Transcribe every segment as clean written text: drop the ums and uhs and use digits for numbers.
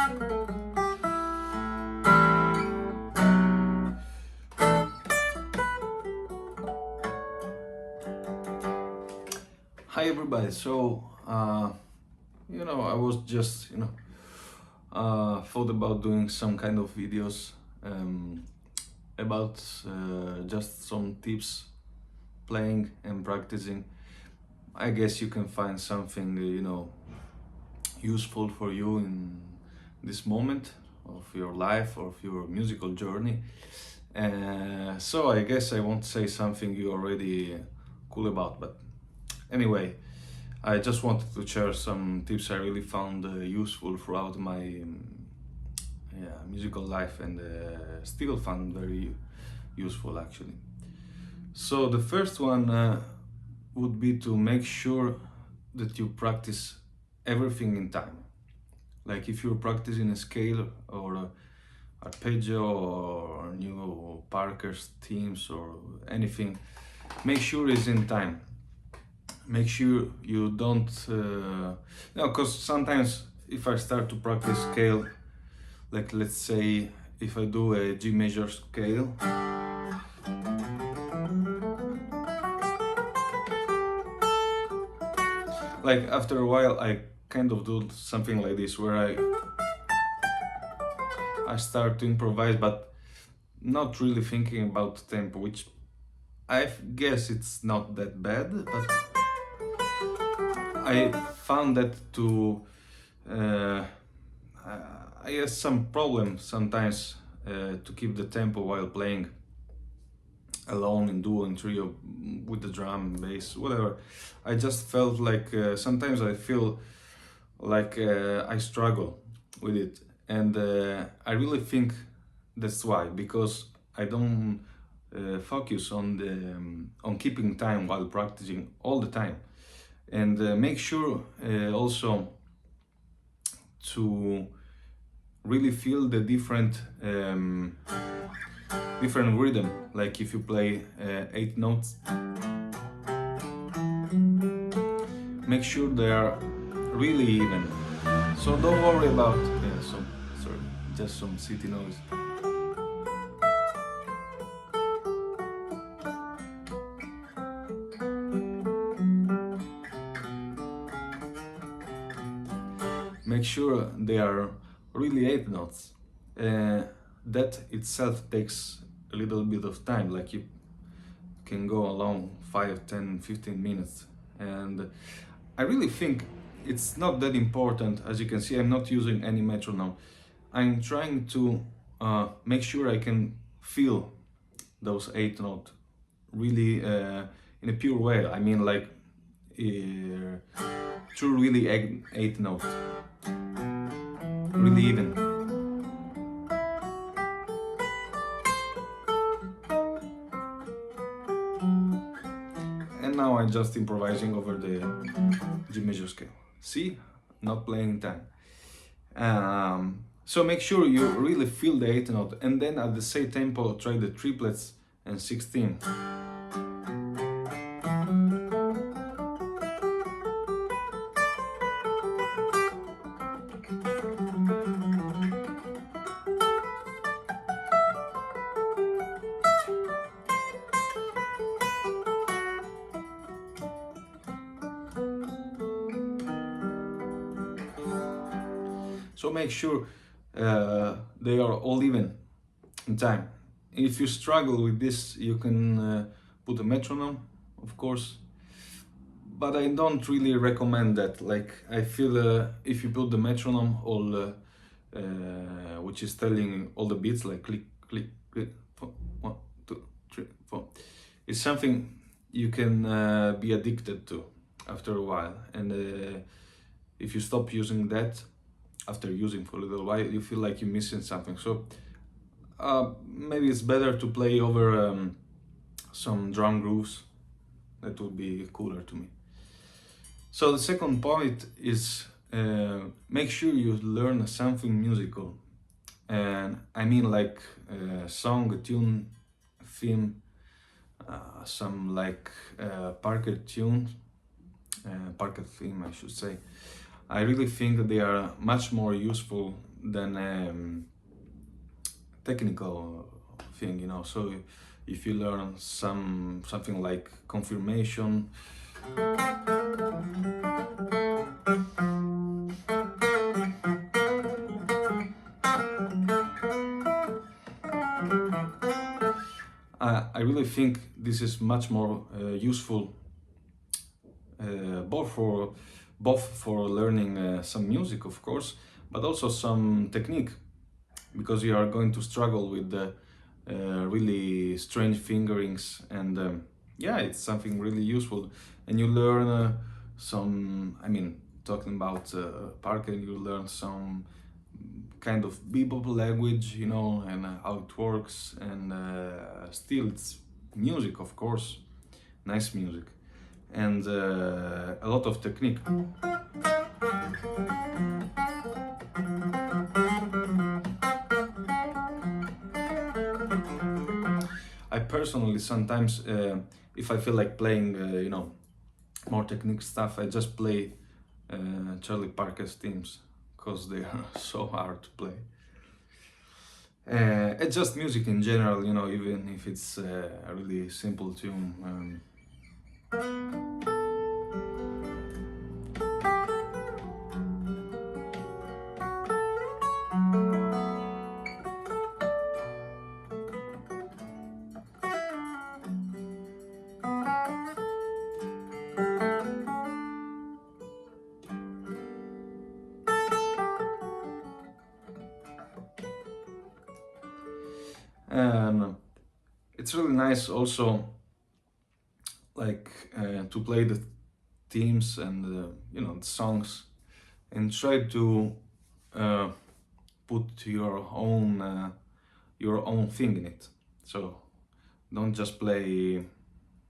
Hi everybody. I was just, thought about doing some kind of videos um, about just some tips playing and practicing. I guess you can find something, useful for you in this moment of your life or of your musical journey. So I guess I won't say something you already cool about, but anyway, I just wanted to share some tips I really found useful throughout my musical life and still found very useful actually. So the first one would be to make sure that you practice everything in time. Like if you're practicing a scale or a arpeggio or new Parker's themes or anything, make sure it's in time. Make sure you don't because sometimes if I start to practice scale, like let's say if I do a G major scale, like after a while I kind of do something like this where I start to improvise but not really thinking about tempo, which I guess it's not that bad, but I found that to uh, I guess some problem sometimes to keep the tempo while playing alone in duo and trio with the drum, bass, whatever. I just felt like sometimes I feel like I struggle with it, and I really think that's why, because I don't focus on the on keeping time while practicing all the time, and make sure also to really feel the different rhythm. Like if you play 8 notes, make sure they are really even. So don't worry about sorry, just some city noise. Make sure they are really 8 notes. That itself takes a little bit of time. Like you can go along 5, 10, 15 minutes, and I really think it's not that important. As you can see, I'm not using any metronome. I'm trying to make sure I can feel those 8 notes really in a pure way. I mean, like true, really 8 notes, really even. And now I'm just improvising over the G major scale. See, not playing in time. So make sure you really feel the 8 note, and then at the same tempo try the triplets and 16. So make sure they are all even in time. If you struggle with this, you can put a metronome, of course, but I don't really recommend that. Like I feel if you put the metronome, all which is telling all the beats, like click, click, click, 4, 1, 2, 3, 4, it's something you can be addicted to after a while, and if you stop using that after using for a little while, you feel like you're missing something. So maybe it's better to play over some drum grooves. That would be cooler to me. So the second point is make sure you learn something musical, and I mean like a song, a tune, a theme, some like Parker tune, Parker theme, I should say. I really think they are much more useful than technical thing, you know. So if you learn something like confirmation, I really think this is much more useful both for learning some music, of course, but also some technique, because you are going to struggle with the really strange fingerings, and yeah, it's something really useful, and you learn some. I mean, talking about Parker, you learn some kind of bebop language, you know, and how it works, and still it's music, of course, nice music, and a lot of technique. I personally sometimes, if I feel like playing, you know, more technique stuff, I just play Charlie Parker's themes because they are so hard to play. It's just music in general, you know, even if it's a really simple tune. And it's really nice also, like, to play the themes and you know, the songs, and try to uh, put your own thing in it. So don't just play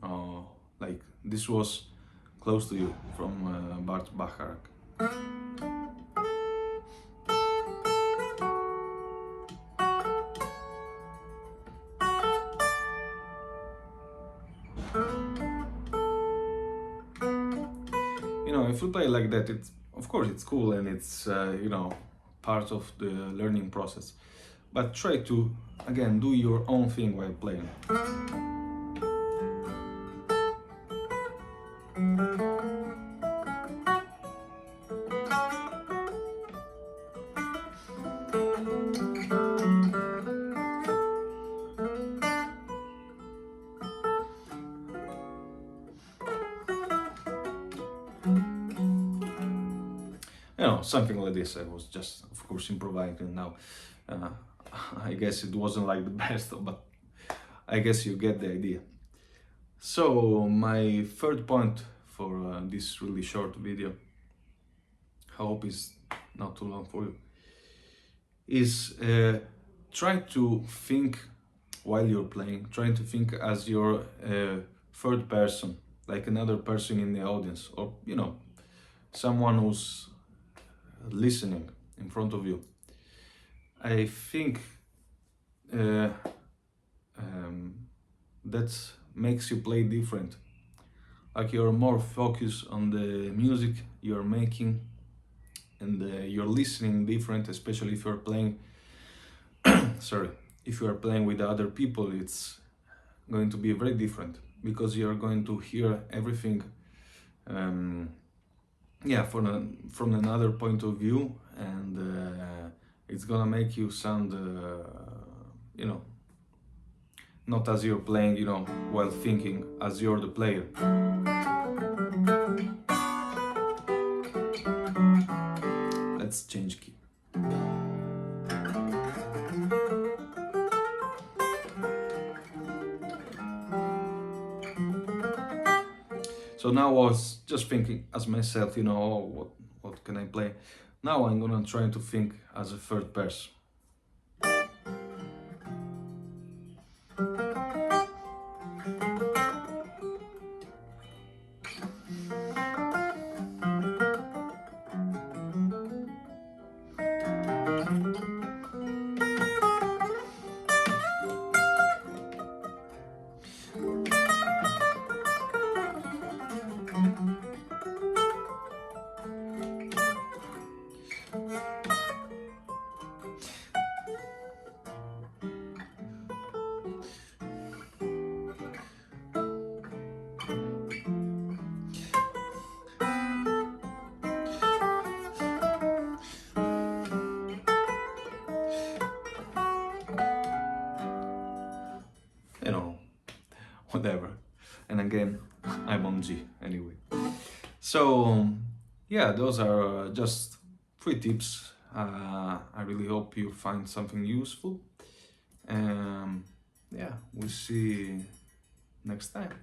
uh, like this was Close to You from Bart Bacharach. You know, if you play like that, it's, of course, it's cool, and it's you know, part of the learning process. But try to, again, do your own thing while playing. You know, something like this. I was just, of course, improvising now. Uh, I guess it wasn't like the best, but I guess you get the idea. So my third point for this really short video, I hope is not too long for you, is try to think while you're playing, trying to think as your third person, like another person in the audience, or you know, someone who's listening in front of you. I think uh, that makes you play different. Like you're more focused on the music you're making, and you're listening different, especially if you're playing. Sorry, if you are playing with other people, it's going to be very different, because you're going to hear everything. Yeah, from another point of view, and it's gonna make you sound, you know, not as you're playing, you know, while thinking as you're the player. Let's change key. So now I was just thinking as myself, you know, oh, what can I play? Now I'm gonna try to think as a third person. whatever. And again, I'm on G anyway. So yeah, those are just 3 tips. I really hope you find something useful. Yeah, we'll see next time.